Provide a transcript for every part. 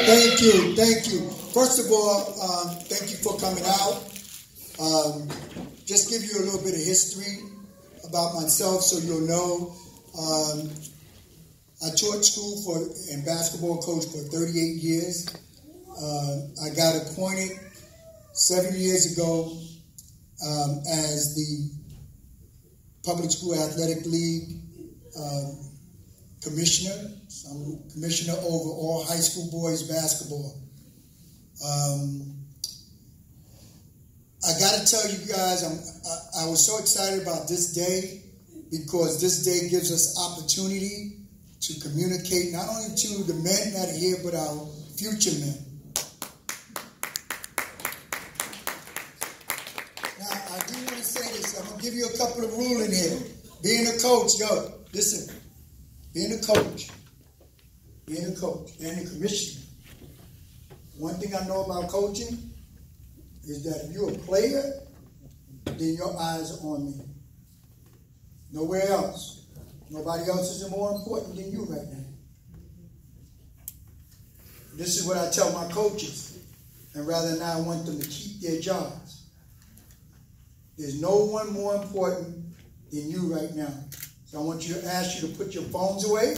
Thank you, thank you. First of all, thank you for coming out. Just give you a little bit of history about myself so you'll know. I taught school and basketball coach for 38 years. I got appointed 7 years ago as the Public School Athletic League commissioner. So I'm commissioner over all high school boys basketball. I got to tell you guys, I was so excited about this day because this day gives us opportunity to communicate not only to the men that are here, but our future men. Now, I do want to say this. I'm going to give you a couple of rules in here. Being a coach, listen. Being a coach, and a commissioner, one thing I know about coaching is that if you're a player, then your eyes are on me. Nowhere else. Nobody else is more important than you right now. This is what I tell my coaches, and rather than I want them to keep their jobs. There's no one more important than you right now. So I want you to ask you to put your phones away,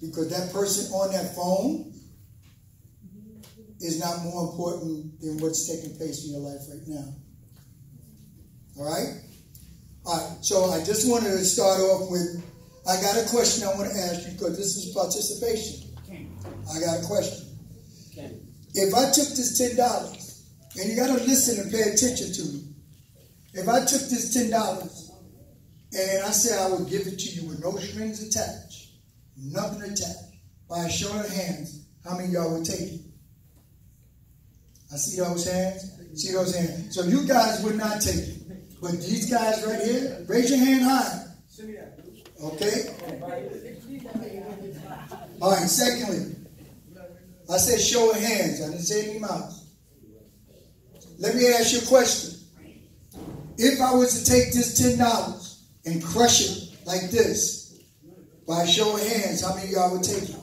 because that person on that phone is not more important than what's taking place in your life right now. All right? All right, so I just wanted to start off with, I got a question I want to ask you because this is participation. I got a question. If I took this $10, and you got to listen and pay attention to me. If I took this $10 and I said I would give it to you with no strings attached, nothing attached, by a show of hands, how many of y'all would take it? I see those hands. See those hands. So you guys would not take it. But these guys right here, raise your hand high. Okay? All right, secondly, I said show of hands. I didn't say any mouths. Let me ask you a question. If I was to take this $10 and crush it like this, by a show of hands, how many of y'all would take it?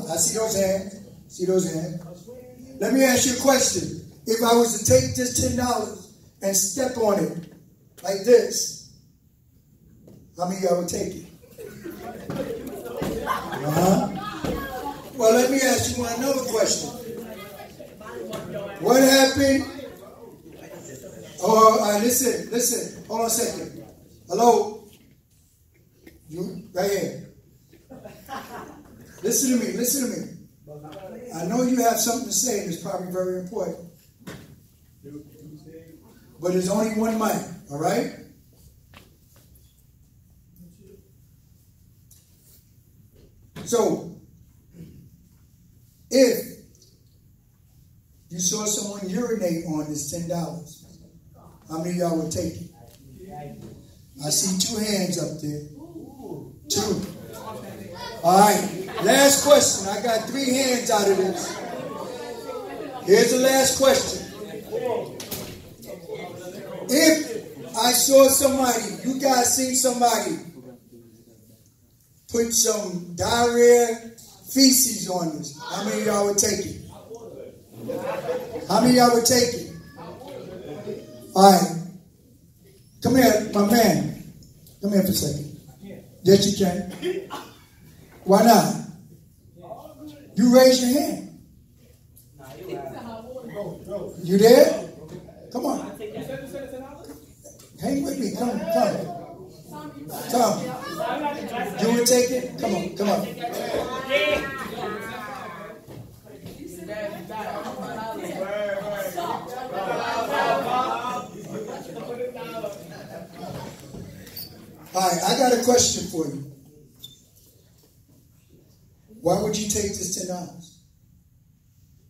I see those hands. See those hands? Let me ask you a question. If I was to take this $10 and step on it like this, how many of y'all would take it? Well, let me ask you another question. What happened? Oh, listen. Hold on a second. Hello? You, right here. Listen to me. I know you have something to say, and it's probably very important. But there's only one mic, all right? So, if you saw someone urinate on this $10, how many of y'all would take it? I see 2 hands up there. 2. All right, last question. I got 3 hands out of this. Here's the last question. If I saw somebody, you guys seen somebody put some diarrhea feces on this, how many of y'all would take it? How many of y'all would take it? All right. Come here, my man. Come here for a second. Yes, you can. Why not? You raise your hand. You there? Come on. Hang with me. Come. You would take it? Come on. All right, I got a question for you. Why would you take this $10?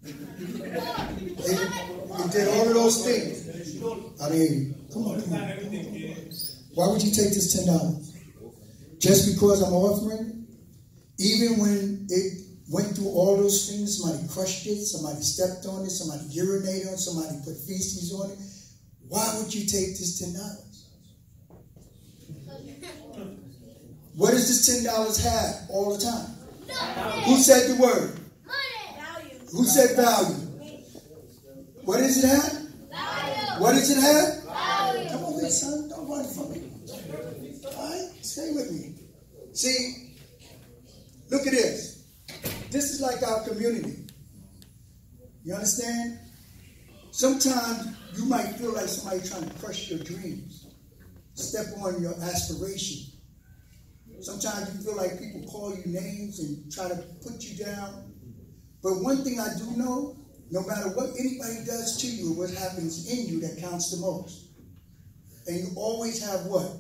You did all of those things. I mean, come on. Why would you take this $10? Just because I'm offering? Even when it went through all those things, somebody crushed it, somebody stepped on it, somebody urinated on it, somebody put feces on it. Why would you take this $10? What does this $10 have all the time? Who said the word? Value. Who said value? What does it have? Value. What does it have? Value. Come on, son. Don't run from me. All right? Stay with me. See, look at this. This is like our community. You understand? Sometimes you might feel like somebody trying to crush your dreams, step on your aspiration. Sometimes you feel like people call you names and try to put you down. But one thing I do know, no matter what anybody does to you, what happens in you that counts the most. And you always have what?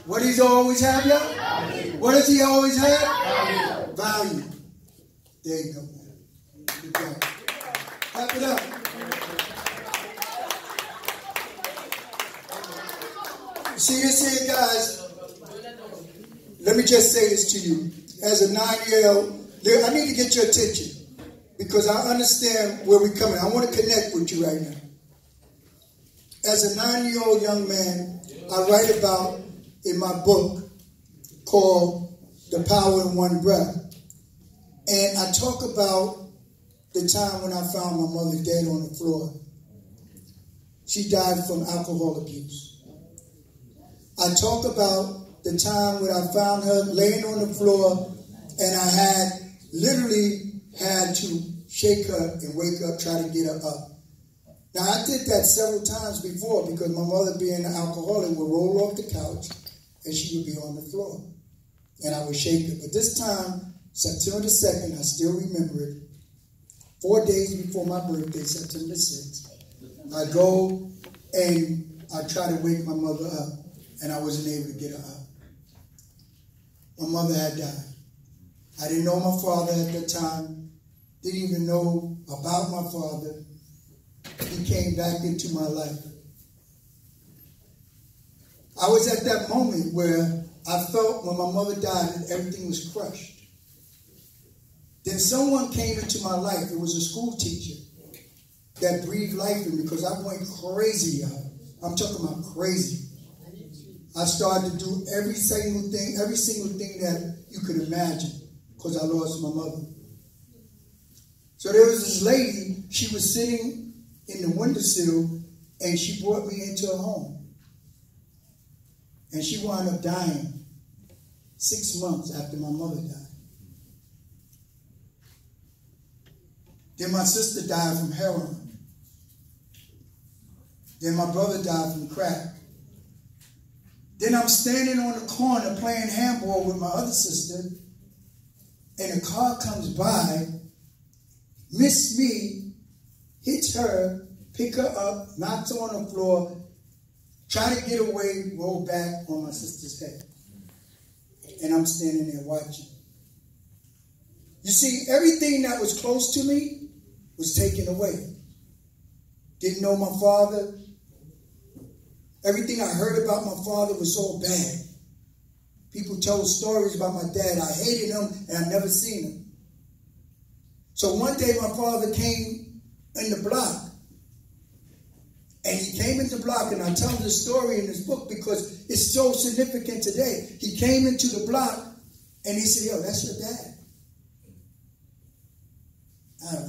What does he always have, y'all? What does he always have? Value. There you go, man. Good job. Clap it up. See this here, guys? Let me just say this to you. As a 9-year-old, I need to get your attention because I understand where we're coming. I want to connect with you right now. As a 9-year-old young man, I write about in my book called The Power in One Breath. And I talk about the time when I found my mother dead on the floor. She died from alcohol abuse. I talk about the time when I found her laying on the floor and I had literally had to shake her and wake up, try to get her up. Now, I did that several times before because my mother, being an alcoholic, would roll off the couch and she would be on the floor. And I would shake her. But this time, September the 2nd, I still remember it, 4 days before my birthday, September the 6th, I go and I try to wake my mother up, and I wasn't able to get her up. My mother had died. I didn't know my father at the time, didn't even know about my father. He came back into my life. I was at that moment where I felt when my mother died that everything was crushed. Then someone came into my life. It was a school teacher that breathed life in me because I went crazy, y'all. I'm talking about crazy. I started to do every single thing that you could imagine because I lost my mother. So there was this lady, she was sitting in the windowsill and she brought me into her home. And she wound up dying 6 months after my mother died. Then my sister died from heroin. Then my brother died from crack. Then I'm standing on the corner playing handball with my other sister, and a car comes by, missed me, hits her, pick her up, knocks her on the floor, try to get away, roll back on my sister's head. And I'm standing there watching. You see, everything that was close to me was taken away. Didn't know my father. Everything I heard about my father was so bad. People told stories about my dad. I hated him and I never seen him. So one day my father came in the block. And he came into the block, and I tell the story in this book because it's so significant today. He came into the block and he said, "Yo, that's your dad."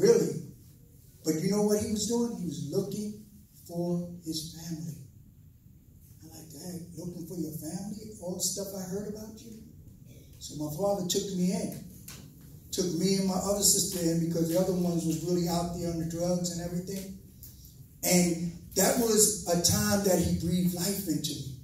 Really? But you know what he was doing? He was looking for his family. I'm like, "Dad, looking for your family? All the stuff I heard about you?" So my father took me in. Took me and my other sister in because the other ones was really out there on the drugs and everything. And that was a time that he breathed life into me.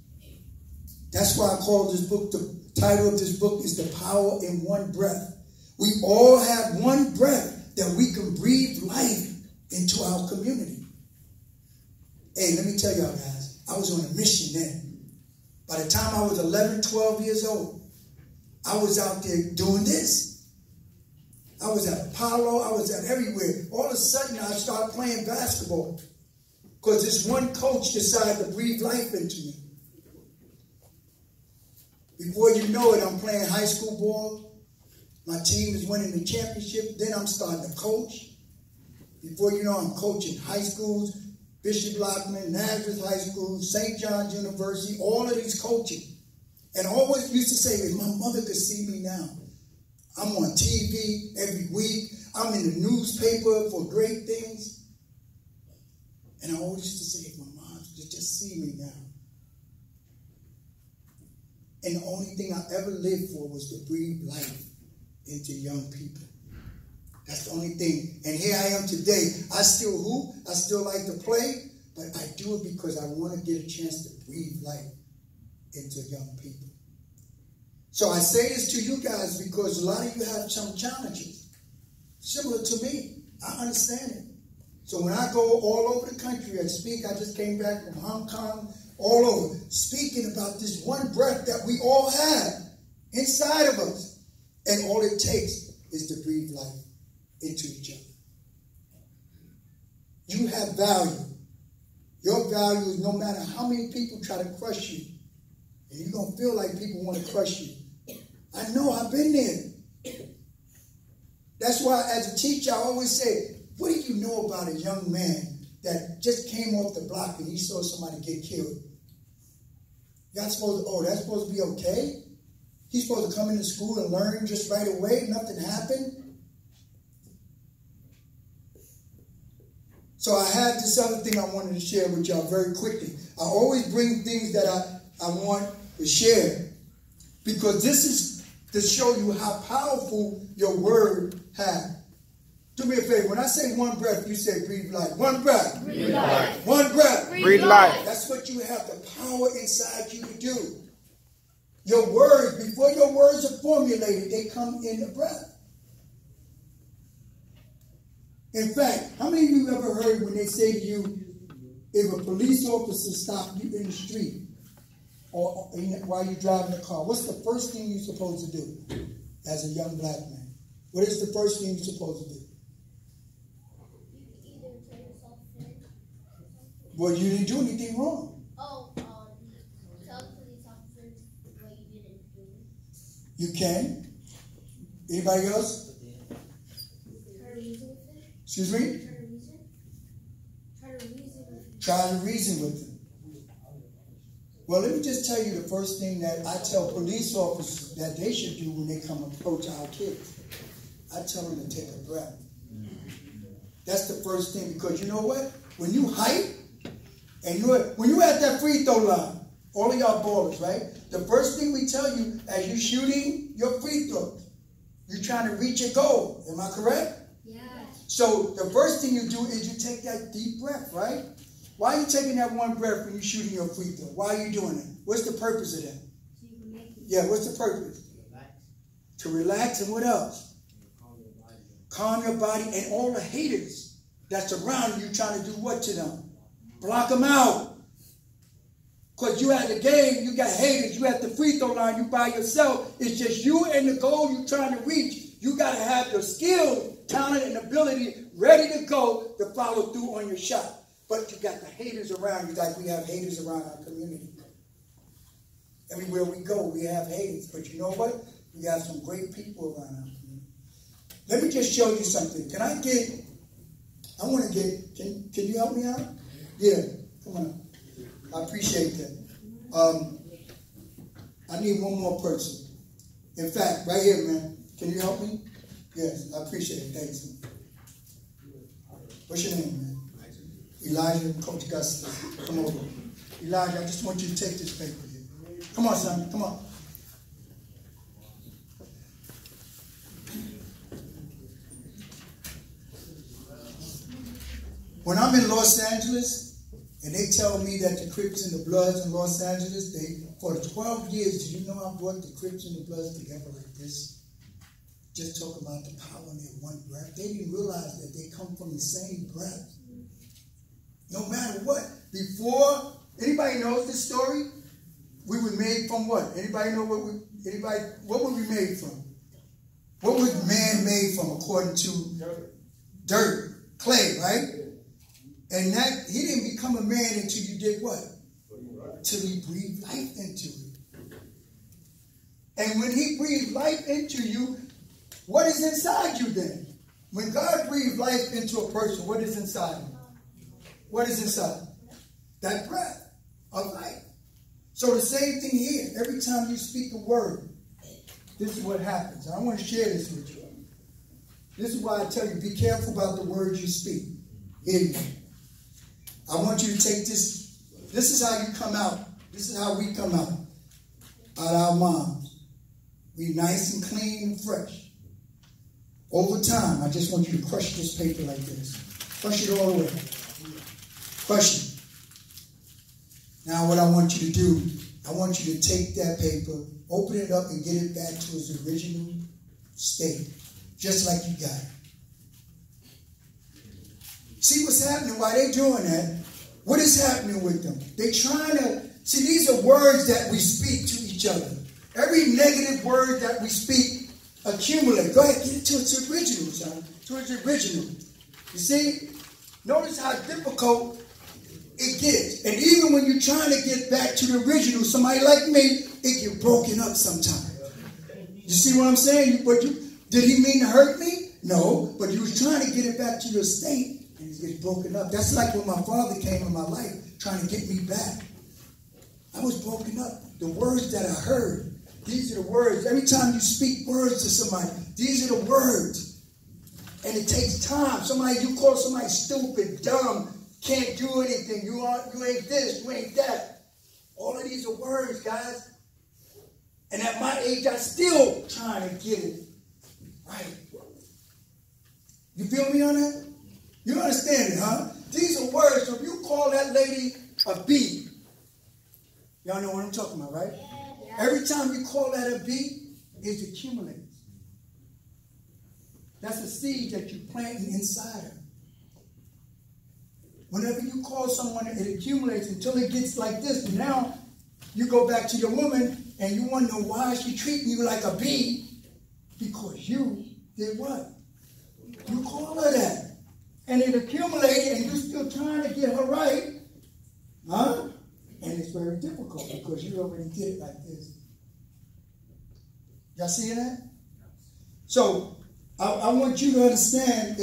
That's why I call this book, the title of this book is The Power in One Breath. We all have one breath that we can breathe life into our community. Hey, let me tell y'all guys, I was on a mission then. By the time I was 11, 12 years old, I was out there doing this. I was at Apollo, I was at everywhere. All of a sudden, I started playing basketball because this one coach decided to breathe life into me. Before you know it, I'm playing high school ball. My team is winning the championship. Then I'm starting to coach. Before you know, I'm coaching high schools, Bishop Lockman, Nazareth High School, St. John's University, all of these coaching. And I always used to say, if my mother could see me now, I'm on TV every week. I'm in the newspaper for great things. And I always used to say, if my mom could just see me now. And the only thing I ever lived for was to breathe life into young people. That's the only thing. And here I am today. I still hoop. I still like to play. But I do it because I want to get a chance to breathe life into young people. So I say this to you guys because a lot of you have some challenges. Similar to me. I understand it. So when I go all over the country and speak, I just came back from Hong Kong, all over, speaking about this one breath that we all have inside of us. And all it takes is to breathe life into each other. You have value. Your value is no matter how many people try to crush you. And you're going to feel like people want to crush you. I know, I've been there. That's why as a teacher, I always say, what do you know about a young man that just came off the block and he saw somebody get killed? You're not supposed to, oh, that's supposed to be okay? He's supposed to come into school and learn just right away, nothing happened? So I had this other thing I wanted to share with y'all very quickly. I always bring things that I want to share because this is to show you how powerful your word has. Do me a favor. When I say one breath, you say breathe life. One breath. Breathe life. One breath. Breathe life. That's what you have the power inside you to do. Your words, before your words are formulated, they come in the breath. In fact, how many of you ever heard when they say to you, if a police officer stopped you in the street or while you're driving a car, what's the first thing you're supposed to do as a young black man? What is the first thing you're supposed to do? You can either tell yourself in. Well, you didn't do anything wrong. Oh, tell the police officer what you didn't do. You can. Anybody else? Try to reason with it. Excuse me? Try to reason. Try to reason with it. Try to reason with them. Well, let me just tell you the first thing that I tell police officers that they should do when they come approach our kids. I tell them to take a breath. That's the first thing, because you know what? When you hype, and when you're at that free throw line, all of y'all ballers, right? The first thing we tell you as you're shooting your free throws, you're trying to reach your goal. Am I correct? Yeah. So the first thing you do is you take that deep breath, right? Why are you taking that one breath when you're shooting your free throw? Why are you doing it? What's the purpose of that? So you can make it. Yeah, what's the purpose? Relax. To relax, and what else? Calm your body, and all the haters that's around you trying to do what to them? Block them out. Because you at the game, you got haters. You at the free throw line, you by yourself. It's just you and the goal you're trying to reach. You got to have the skill, talent, and ability ready to go to follow through on your shot. But you got the haters around you, like we have haters around our community. Everywhere we go, we have haters. But you know what? We have some great people around our community. Let me just show you something. Can you help me out? Yeah, come on. I appreciate that. I need one more person. In fact, right here, man. Can you help me? Yes, I appreciate it. Thanks, man. What's your name, man? Elijah, Coach Gus. Come over. Elijah, I just want you to take this paper here. Come on, son. Come on. When I'm in Los Angeles, and they tell me that the Crips and the Bloods in Los Angeles, for 12 years, do you know I brought the Crips and the Bloods together like this? Just talk about the power in their one breath. They didn't realize that they come from the same breath. No matter what. Before, anybody knows this story? We were made from what? Anybody know what were we made from? What was man made from according to dirt, clay, right? And that he didn't become a man until you did what? Till he breathed life into it. And when he breathed life into you, what is inside you then? When God breathed life into a person, what is inside him? What is inside? That breath of life. So the same thing here. Every time you speak a word, this is what happens. I want to share this with you. This is why I tell you, be careful about the words you speak. Hear me. I want you to take this. This is how you come out. This is how we come out our moms. Be nice and clean and fresh. Over time, I just want you to crush this paper like this. Crush it all the way. Crush it. Now what I want you to do, I want you to take that paper, open it up and get it back to its original state. Just like you got it. See what's happening while they're doing that? What is happening with them? They're trying to, see, these are words that we speak to each other. Every negative word that we speak accumulate. Go ahead, get it to its original, son. To its original. You see? Notice how difficult it gets. And even when you're trying to get back to the original, somebody like me, it gets broken up sometimes. You see what I'm saying? Did he mean to hurt me? No, but he was trying to get it back to your state, and it gets broken up. That's like when my father came in my life, trying to get me back. I was broken up. The words that I heard, these are the words. Every time you speak words to somebody, these are the words. And it takes time. You call somebody stupid, dumb, can't do anything. You ain't this, you ain't that. All of these are words, guys. And at my age, I'm still trying to get it right. You feel me on that? You understand it, huh? These are words. So if you call that lady a B, y'all know what I'm talking about, right? Yeah. Every time you call that a B, it accumulates. That's a seed that you're planting inside her. Whenever you call someone, it accumulates until it gets like this. And now you go back to your woman and you wonder why she treating you like a B, because you did what? You call her that. And it accumulated and you're still trying to get her right. Huh? And it's very difficult because you already did it like this. Y'all see that? So I want you to understand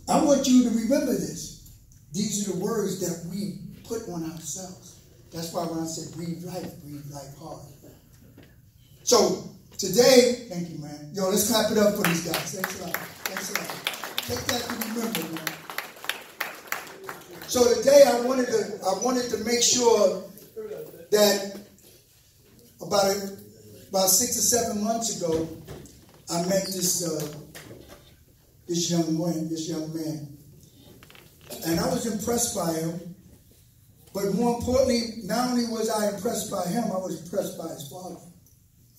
I want you to remember this. These are the words that we put on ourselves. That's why when I said breathe life hard. So today, thank you, man. Yo, let's clap it up for these guys. Thanks a lot. Thanks a lot. Take that to remember, man. So today I wanted to make sure that about 6 or 7 months ago, I met this young man. And I was impressed by him. But more importantly, not only was I impressed by him, I was impressed by his father.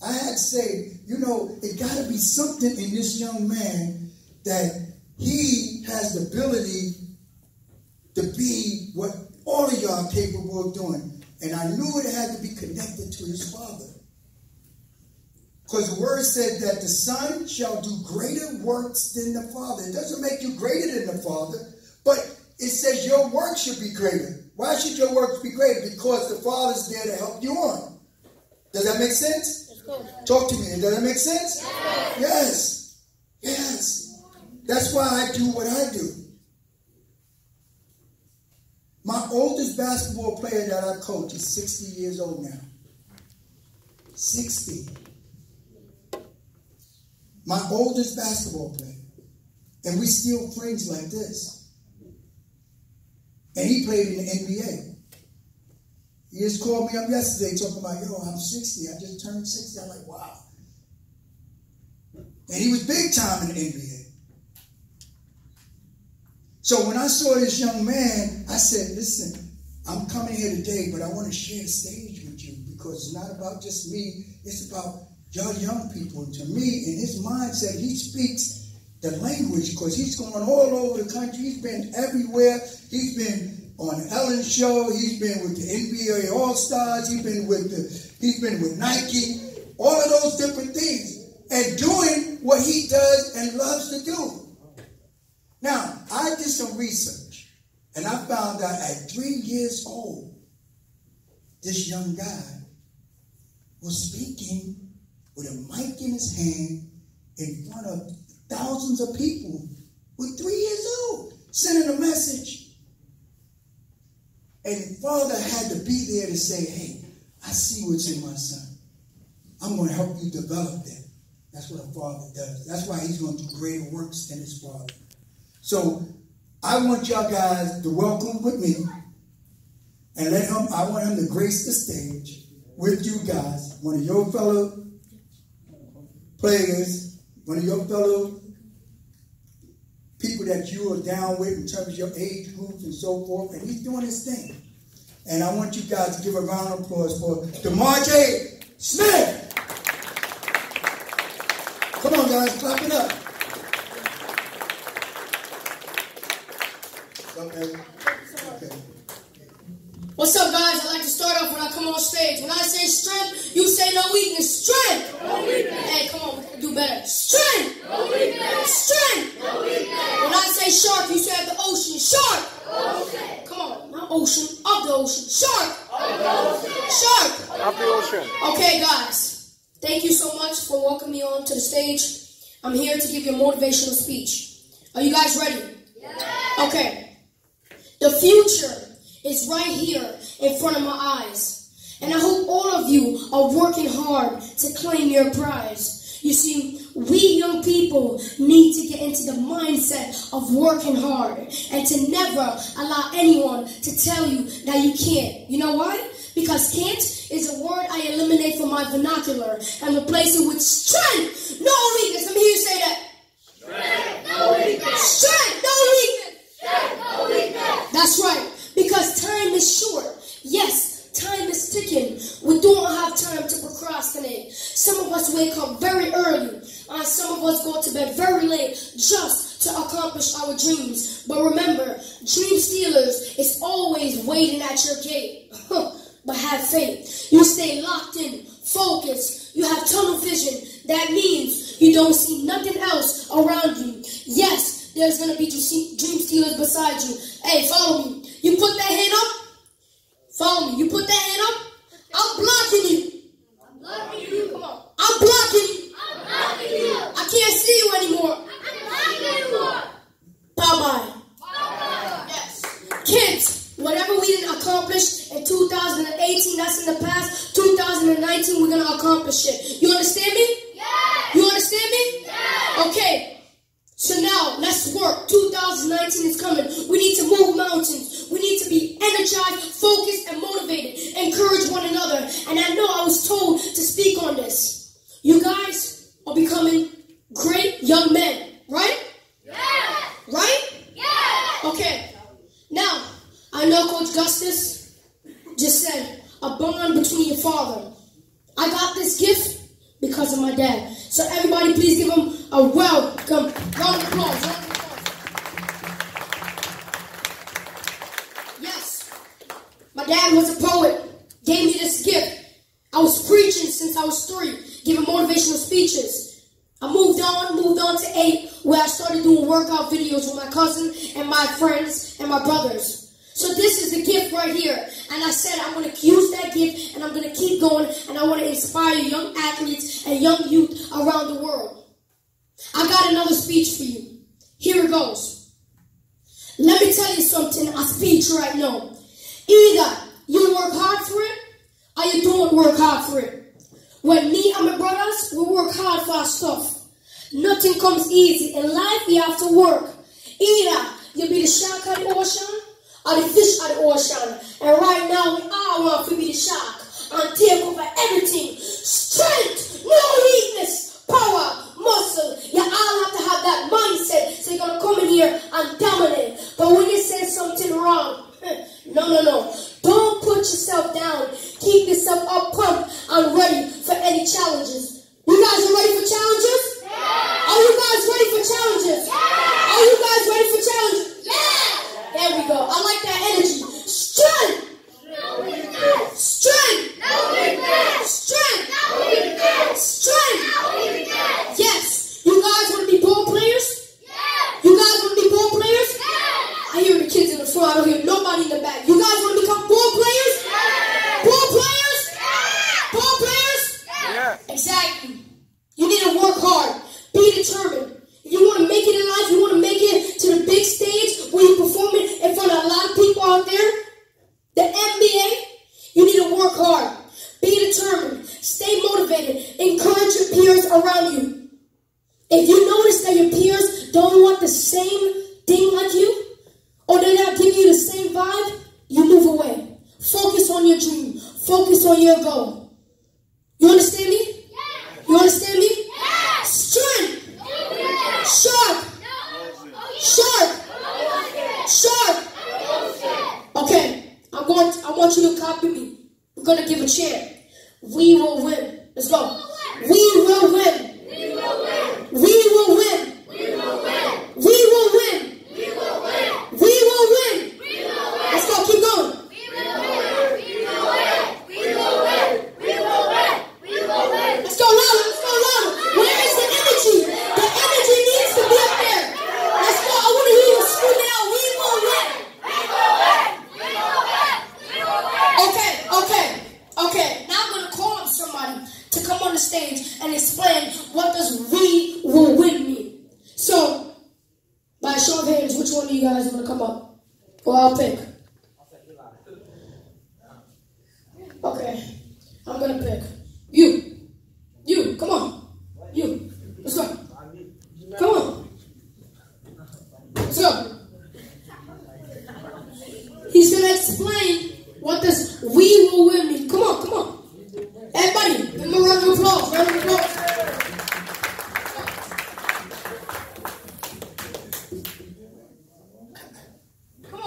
I had to say, it got to be something in this young man that he has the ability to be what all of y'all are capable of doing. And I knew it had to be connected to his father. Because the word said that the son shall do greater works than the father. It doesn't make you greater than the father, but it says your work should be greater. Why should your works be greater? Because the father's there to help you on. Does that make sense? Talk to me. Does that make sense? Yes. Yes. That's why I do what I do. My oldest basketball player that I coach is 60 years old now. 60. My oldest basketball player. And we still friends like this. And he played in the NBA. He just called me up yesterday talking about, I'm 60. I just turned 60. I'm like, wow. And he was big time in the NBA. So when I saw this young man, I said, listen, I'm coming here today, but I want to share the stage with you because it's not about just me. It's about your young people. And to me, in his mindset, he speaks the language because he's going all over the country. He's been everywhere. He's been on Ellen's show. He's been with the NBA All-Stars. He's been with Nike. All of those different things. And doing what he does and loves to do. Now, I did some research, and I found out at 3 years old, this young guy was speaking with a mic in his hand in front of thousands of people with 3 years old, sending a message. And the father had to be there to say, hey, I see what's in my son. I'm going to help you develop them. That's what a father does. That's why he's going to do greater works than his father. So I want y'all guys to welcome with me and I want him to grace the stage with you guys. One of your fellow players, one of your fellow people that you are down with in terms of your age groups and so forth. And he's doing his thing. And I want you guys to give a round of applause for DeMar J. Smith. Come on, guys, clap it up. Okay. What's up, guys? I like to start off when I come on stage. When I say strength, you say no weakness. Strength! No weakness. Hey, come on, we can do better. Strength! No weakness. Strength! No weakness. When I say shark, you say of the ocean. Shark! Ocean. Come on, not ocean, of the ocean. Shark! Of the ocean. Shark! Of the ocean. Okay, guys. Thank you so much for welcoming me on to the stage. I'm here to give you a motivational speech. Are you guys ready? Yeah. Okay. The future is right here in front of my eyes. And I hope all of you are working hard to claim your prize. You see, we young people need to get into the mindset of working hard and to never allow anyone to tell you that you can't. You know why? Because can't is a word I eliminate from my vernacular and replace it with strength, no weakness. Let me hear you say that. Strength, no weakness. Strength, no weakness. Strength, no weakness. That's right. Because time is short. Yes, time is ticking. We don't have time to procrastinate. Some of us wake up very early, and some of us go to bed very late just to accomplish our dreams. But remember, dream stealers is always waiting at your gate. But have faith. You stay locked in, focused. You have tunnel vision. That means you don't see nothing else around you. Yes, there's going to be dream stealers beside you. Hey, follow me. You put that hand up. Follow me. You put that hand up. I'm blocking you. I'm blocking you. Come on. I'm blocking you. I'm blocking you. I can't see you anymore. I'm blocking you anymore. Bye-bye. Bye-bye. Yes. Kids, whatever we didn't accomplish in 2018, that's in the past. 2019, we're going to accomplish it. You understand me? Yes. You understand me? Yes. Okay. So now, let's work. 2019 is coming. We need to move mountains. We need to be energized, focused, and motivated. Encourage one another. And I know I was told to speak on this. You guys are becoming great young men, right? Yes. Right? Yes. Okay. Now, I know Coach Gustus just said a bond between your father. I got this gift because of my dad. So everybody please give him a welcome. Round of applause. Yes. My dad was a poet. Gave me this gift. I was preaching since I was 3, giving motivational speeches. I moved on to 8, where I started doing workout videos with my cousin and my friends and my brothers. So this is the gift right here. And I said I'm going to use that gift and I'm going to keep going and I want to inspire young athletes and young youth around the world. I got another speech for you. Here it goes. Let me tell you something, a speech right now. Either you work hard for it or you don't work hard for it. When me and my brothers, we work hard for our stuff. Nothing comes easy. In life, you have to work. Either you be the shark of the ocean or the fish of the ocean. And right now, we all want to be the shark and take over everything. Strength, no weakness, power, muscle. You all have to have that mindset. So you're going to come in here and dominate. But when you say something wrong, no. Don't put yourself down. Keep yourself up, pumped, and ready for any challenges. You guys are ready for challenges? Yeah. Are you guys ready for challenges? Yeah. Are you guys ready for challenges? Yeah. There we go. I like that energy. Strength. No weakness. Strength. No weakness. Strength. No weakness. Strength. No weakness. Yes. You guys want to be ball players? Yeah. You guys want to be ball players? Yeah. I hear the kids in the front. I don't hear nobody in the back. You guys want to become ball players? Yeah. Ball players? Yeah. Ball players? Yeah. Exactly. You need to work hard. Be determined. If you want to make it in life, you want to make it to the big stage where you're performing in front of a lot of people out there, the NBA, you need to work hard. Be determined. Stay motivated. your peers don't want the same thing like you, or they're not giving you the same vibe, you move away. Focus on your dream. Focus on your goal. You understand me? Yeah. You understand me? Yeah. Strength. Yeah. Sharp. Sharp. Sharp. Okay, I want you to copy me. We're gonna give a chant. We will win. Let's go. We will win. We will win. We will win. We will win. We will win. We will win. We will win. We will win. Let's go. Keep going. We will win. We will win. We will win. We will win. We will win. Let's go louder. Let's go louder. Where is the energy? The energy needs to be up there. Let's go. I want to hear you scream it out. We will win. We will win. We will win. We will win. Okay. Now I'm gonna call on somebody to come on the stage and explain what does "we will win" mean. So, by a show of hands, which one of you guys want to come up? Or I'll pick. Okay, I'm gonna pick you. You, come on. You, let's go. Come on. Let's go. He's gonna explain what does "we will win" mean. Come on, come on. Everybody, give him a round of applause. Round of applause.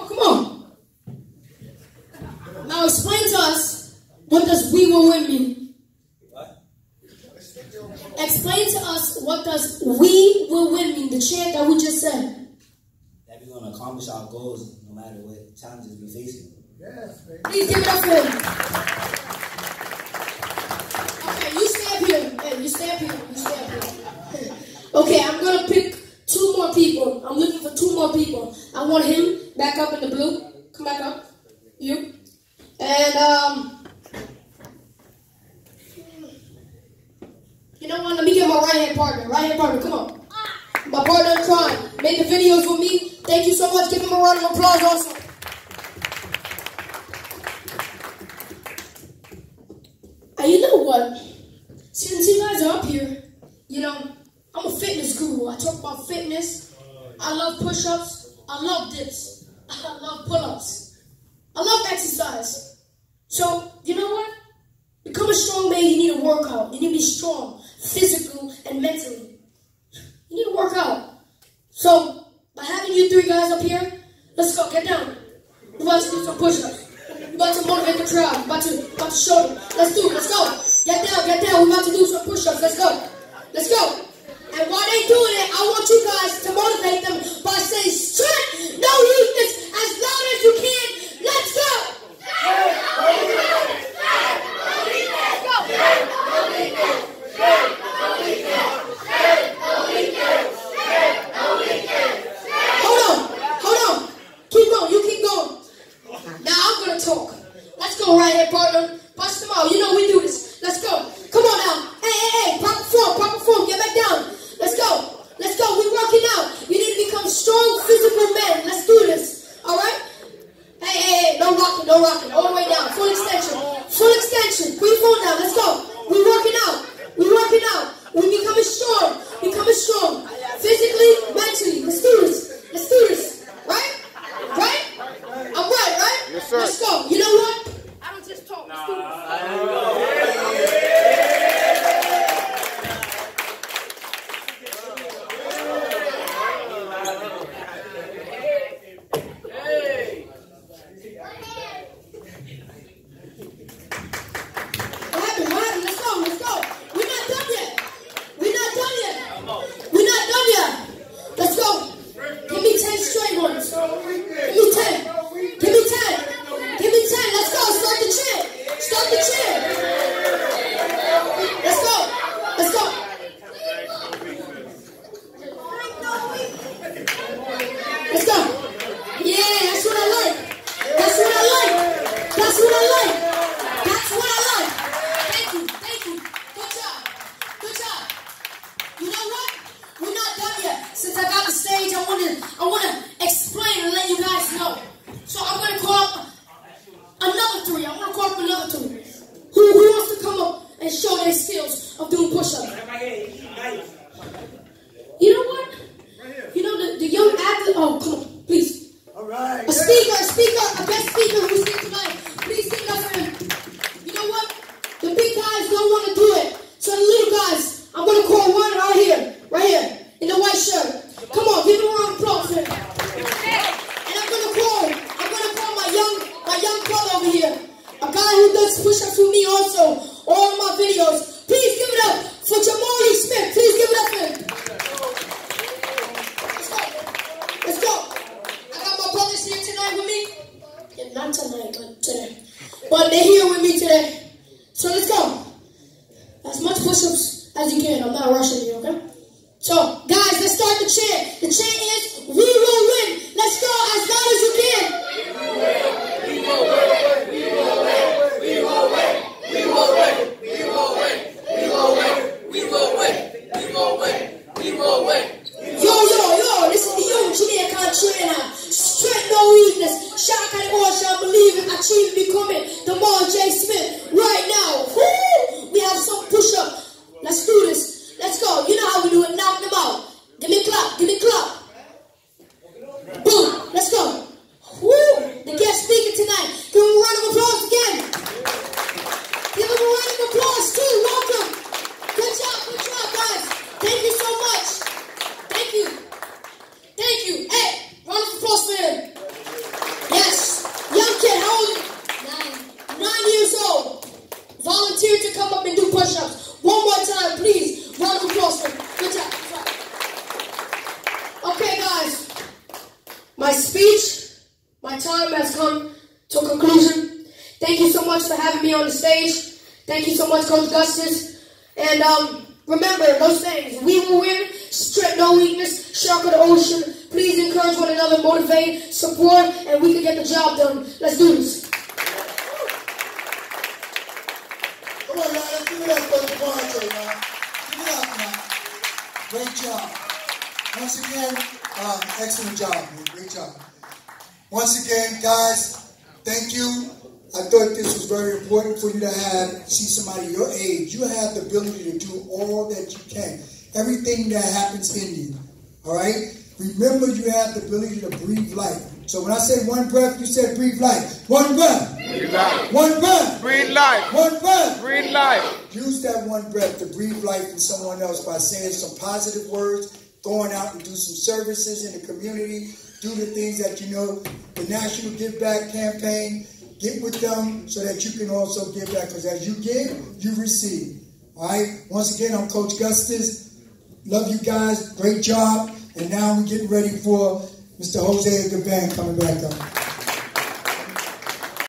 Come on. Now explain to us what does "we will win" mean. Explain to us what does "we will win" mean. The chant that we just said. That we're going to accomplish our goals no matter what challenges we facing. Yes, baby. Please give it up for him. Okay, you stay up here. Hey, you stay up here. You stay up here. Okay, I'm gonna pick 2 more people. I'm looking for 2 more people. I want him back up in the blue. Come back up. You. And you know what? Let me get my right-hand partner. Right-hand partner, come on. My partner in crime, making videos with me. Thank you so much. Give him a round of applause also. And you know what? Since you guys are up here, you know, I'm a fitness guru. I talk about fitness. I love push-ups. I love dips. I love pull-ups. I love exercise. So, you know what? Become a strong man, you need a workout. You need to be strong, physical and mentally. You need to work out. So, by having you 3 guys up here, let's go, get down. We're about to do some push-ups. We're about to motivate the crowd. We're about to show them. Let's do it, let's go. Get down. We're about to do some push-ups. Let's go. Let's go. And while they doing it, I want you guys to motivate them by saying strength, no weakness, as loud as you can. Let's go. Hold on. Keep going. You keep going. Now I'm gonna talk. Let's go right here, partner. Bust them out. You know we do this. Let's go. Come on now. Hey. Proper form. Get back down. Let's go. We're working out. You need to become strong, physical men. Let's do this. All right? Hey. No rocking. All the way down. Full extension. Bring your phone down. Let's go. We're working out. We're becoming strong. Physically, mentally. Let's do this. Right? I'm right? Yes, sir. Let's go. You know what? I don't just talk. Let's do this. What happened? Let's go. We're not done yet. Let's go. Give me 10 straight ones. Give me 10. Let's go. Start the chant. Let's go. Let's go. Yeah, that's what I like. Thank you. Good job. You know what? We're not done yet. Since I got the stage, I wanna explain and let you guys know. So I'm gonna call up another 3. Who wants to come up and show their skills of doing push-ups? You know what? Oh, come on, please. All right. A best speaker who's here tonight. Please stand up for him. You know what? The big guys don't want to do it. So the little guys, I'm going to call one right here, in the white shirt. Come on, give him a round of applause for him. And I'm going to call my young brother over here. A guy who does push-ups with me also, all of my videos. Please give it up for Jamali Smith. Please give it up for him. Let's go. I got my brothers here tonight with me. Yeah, not tonight, but today. But they're here with me today. So let's go. As much push-ups as you can. I'm not rushing you, okay? So, guys, let's start the chant. The chant is, we will win. Let's go as loud as you can. We will win. We will win. We will win. We will win. We will win. We will win. We will win. We will win. We will win. Yo, this is the young Jamaican trainer. Strength, no weakness. Shock and all shall believe it. Achieve becoming the Mar J. Smith. Right now, woo, we have some push-up. Let's do this. Let's go. You know how we do it. Knock them out. Give me a clap. Give me a clap. Boom. Let's go. Woo. The guest speaker tonight. Give him a round of applause again. Give him a round of applause too. Welcome. Good job, guys. Thank you so much. Thank you. Thank you. Hey, round of applause for him. Yes. Young kid, how old are you? 9 years old. Volunteered to come up and do push-ups. One more time, please. Round of applause for him. Good job. Okay, guys. My speech, my time has come to a conclusion. Thank you so much for having me on the stage. Thank you so much, Coach Gustus. And remember those things. We will win. Strength, no weakness. Shark of the ocean. Please encourage one another, motivate, support, and we can get the job done. Let's do this. Come on, y'all. Let's give it up for the party, y'all. Give it up, man. Great job. Once again, excellent job, man. Great job. Once again, guys, thank you. I thought this was very important for you to see somebody your age. You have the ability to do all that you can. Everything that happens in you. All right? Remember, you have the ability to breathe life. So when I say one breath, you said breathe life. One breath. Breathe life. One breath. Breathe life. One breath. Breathe life. Use that one breath to breathe life in someone else by saying some positive words, going out and do some services in the community, do the things that you know, the National Give Back campaign. Get with them so that you can also give back. Because as you give, you receive. All right? Once again, I'm Coach Gustus. Love you guys. Great job. And now we're getting ready for Mr. Jose the band coming back up.